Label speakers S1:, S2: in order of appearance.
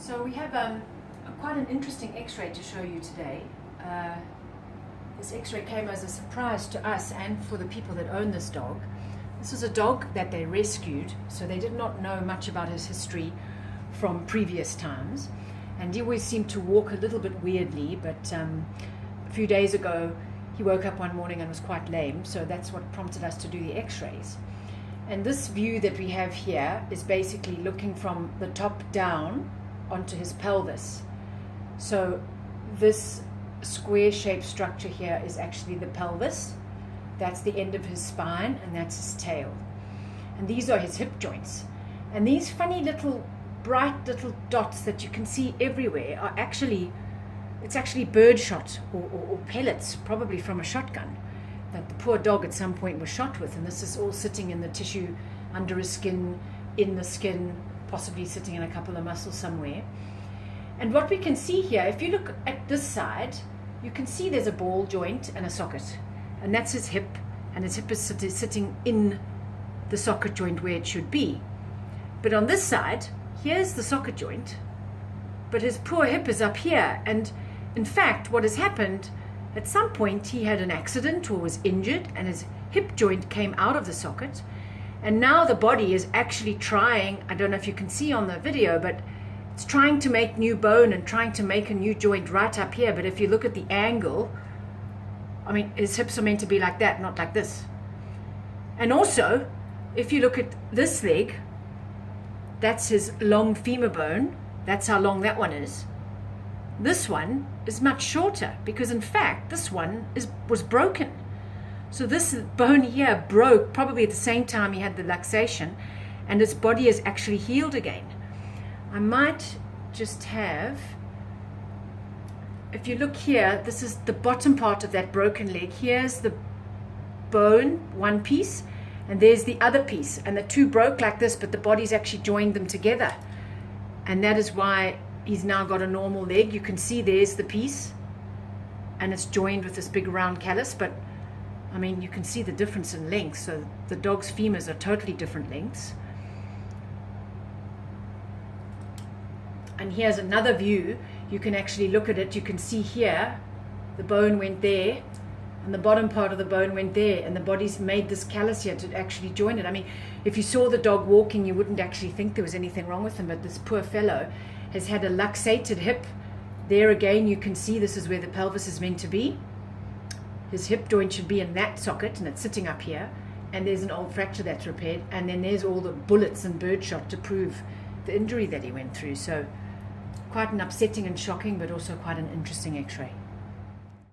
S1: So we have quite an interesting x-ray to show you today. This x-ray came as a surprise to us and for the people that own this dog. This is a dog that they rescued, so they did not know much about his history from previous times. And he always seemed to walk a little bit weirdly, but a few days ago he woke up one morning and was quite lame, so that's what prompted us to do the x-rays. And this view that we have here is basically looking from the top down onto his pelvis. So this square-shaped structure here is actually the pelvis. That's the end of his spine, and that's his tail. And these are his hip joints. And these funny little, bright little dots that you can see everywhere are actually, it's actually birdshot or pellets, probably from a shotgun, that the poor dog at some point was shot with. And this is all sitting in the tissue under his skin, in the skin, possibly sitting in a couple of muscles somewhere. And what we can see here, if you look at this side, you can see there's a ball joint and a socket. And that's his hip, and his hip is sitting in the socket joint where it should be. But on this side, here's the socket joint, but his poor hip is up here. And in fact, what has happened, at some point he had an accident or was injured, and his hip joint came out of the socket. And now the body is actually trying, I don't know if you can see on the video, but it's trying to make new bone and trying to make a new joint right up here. But if you look at the angle, I mean, his hips are meant to be like that, not like this. And also, if you look at this leg, that's his long femur bone. That's how long that one is. This one is much shorter because, in fact, this one was broken. So this bone here broke probably at the same time he had the luxation, and his body is actually healed again. I might just have, if you look here, this is the bottom part of that broken leg. Here's the bone, one piece, and there's the other piece. And the two broke like this, but the body's actually joined them together. And that is why he's now got a normal leg. You can see there's the piece, and it's joined with this big round callus. But, I mean, you can see the difference in length. So the dog's femurs are totally different lengths. And here's another view. You can actually look at it. You can see here, the bone went there, and the bottom part of the bone went there, and the body's made this callus here to actually join it. I mean, if you saw the dog walking, you wouldn't actually think there was anything wrong with him, but this poor fellow has had a luxated hip. There again, you can see this is where the pelvis is meant to be. His hip joint should be in that socket, and it's sitting up here, and there's an old fracture that's repaired, and then there's all the bullets and birdshot to prove the injury that he went through. So quite an upsetting and shocking, but also quite an interesting x-ray.